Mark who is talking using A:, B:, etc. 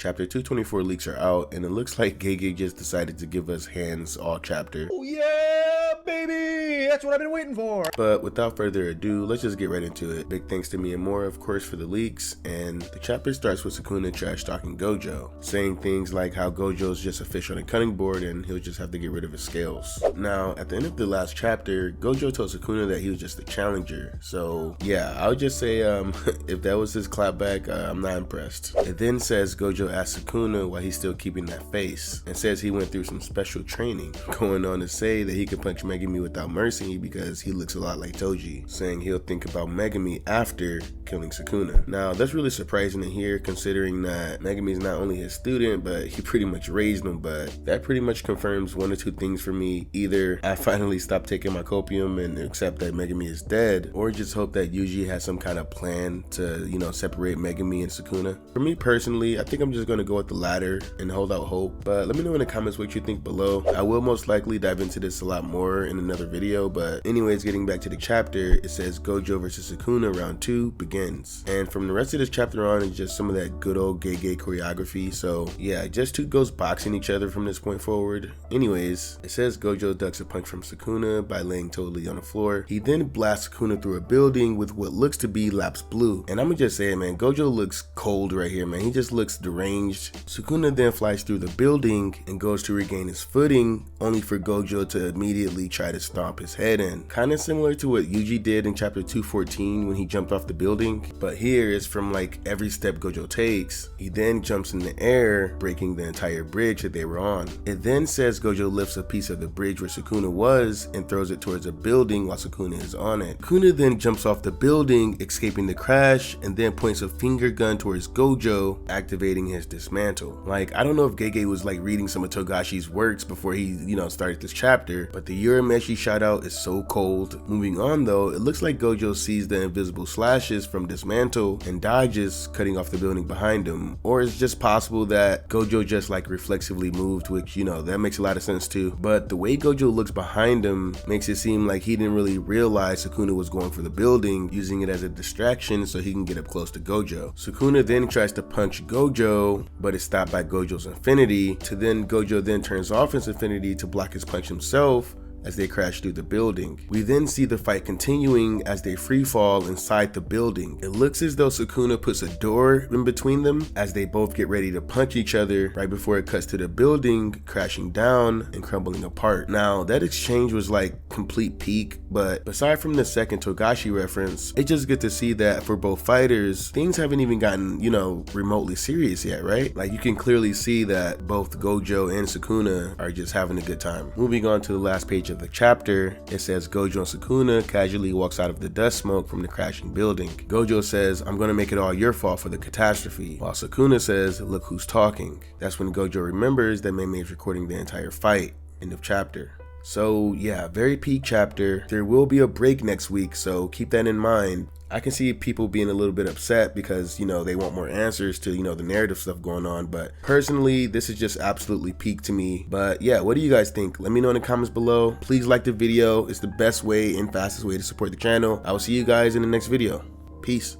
A: Chapter 224 leaks are out, and it looks like JJK just decided to give us hands all chapter.
B: Oh yeah, baby! That's what I've been waiting for!
A: But without further ado, let's just get right into it. Big thanks to me and more, of course, for the leaks, and the chapter starts with Sukuna trash talking GOJO, saying things like how GOJO is just a fish on a cutting board and he'll just have to get rid of his scales. Now, at the end of the last chapter, GOJO told Sukuna that he was just a challenger, so yeah, I would just say if that was his clapback, I'm not impressed. It then says GOJO asked Sukuna why he's still keeping that face, and says he went through some special training, going on to say that he could punch Megami without mercy because he looks a lot like Toji, saying he'll think about Megami after killing Sukuna. Now, that's really surprising to hear, considering that Megami is not only his student, but he pretty much raised him. But that pretty much confirms one or two things for me. Either I finally stopped taking my copium and accept that Megami is dead, or just hope that Yuji has some kind of plan to, you know, separate Megami and Sukuna. For me personally, I think I'm just going to go with the latter and hold out hope. But let me know in the comments what you think below. I will most likely dive into this a lot more in another video, but anyways, getting back to the chapter, it says GOJO versus Sukuna round 2 begins. And from the rest of this chapter on is just some of that good old JJK choreography. So yeah, just two ghosts boxing each other from this point forward. Anyways, it says GOJO ducks a punch from Sukuna by laying totally on the floor. He then blasts Sukuna through a building with what looks to be lapsed blue. And I'm gonna just say it, man, GOJO looks cold right here, man. He just looks deranged. Sukuna then flies through the building and goes to regain his footing, only for GOJO to immediately try to stomp his head in. Kind of similar to what Yuji did in chapter 214 when he jumped off the building, but here it's from like every step GOJO takes. He then jumps in the air, breaking the entire bridge that they were on. It then says GOJO lifts a piece of the bridge where Sukuna was and throws it towards a building while Sukuna is on it. Sukuna then jumps off the building, escaping the crash, and then points a finger gun towards GOJO, activating his dismantle. Like, I don't know if JJK was like reading some of Togashi's works before he, you know, started this chapter, but the Urameshi shout out is so cold. Moving on though, it looks like GOJO sees the invisible slashes from dismantle and dodges, cutting off the building behind him. Or it's just possible that GOJO just like reflexively moved, which, you know, that makes a lot of sense too. But the way GOJO looks behind him makes it seem like he didn't really realize Sukuna was going for the building, using it as a distraction so he can get up close to GOJO. Sukuna then tries to punch GOJO, but is stopped by GOJO's infinity, to then GOJO then turns off his infinity to block his punch himself as they crash through the building. We then see the fight continuing as they free fall inside the building. It looks as though Sukuna puts a door in between them as they both get ready to punch each other right before it cuts to the building crashing down and crumbling apart. Now, that exchange was like complete peak, but aside from the second Togashi reference, it's just good to see that for both fighters, things haven't even gotten, you know, remotely serious yet, right? Like, you can clearly see that both GOJO and Sukuna are just having a good time. Moving on to the last page of the chapter, it says GOJO and Sukuna casually walks out of the dust smoke from the crashing building. GOJO says, "I'm gonna make it all your fault for the catastrophe," while Sukuna says, "Look who's talking." That's when GOJO remembers that Mei is recording the entire fight. End of chapter. So yeah, very peak chapter. There will be a break next week, so keep that in mind. I can see people being a little bit upset because, you know, they want more answers to, you know, the narrative stuff going on. But personally, this is just absolutely peak to me. But yeah, what do you guys think? Let me know in the comments below. Please like the video. It's the best way and fastest way to support the channel. I will see you guys in the next video. Peace.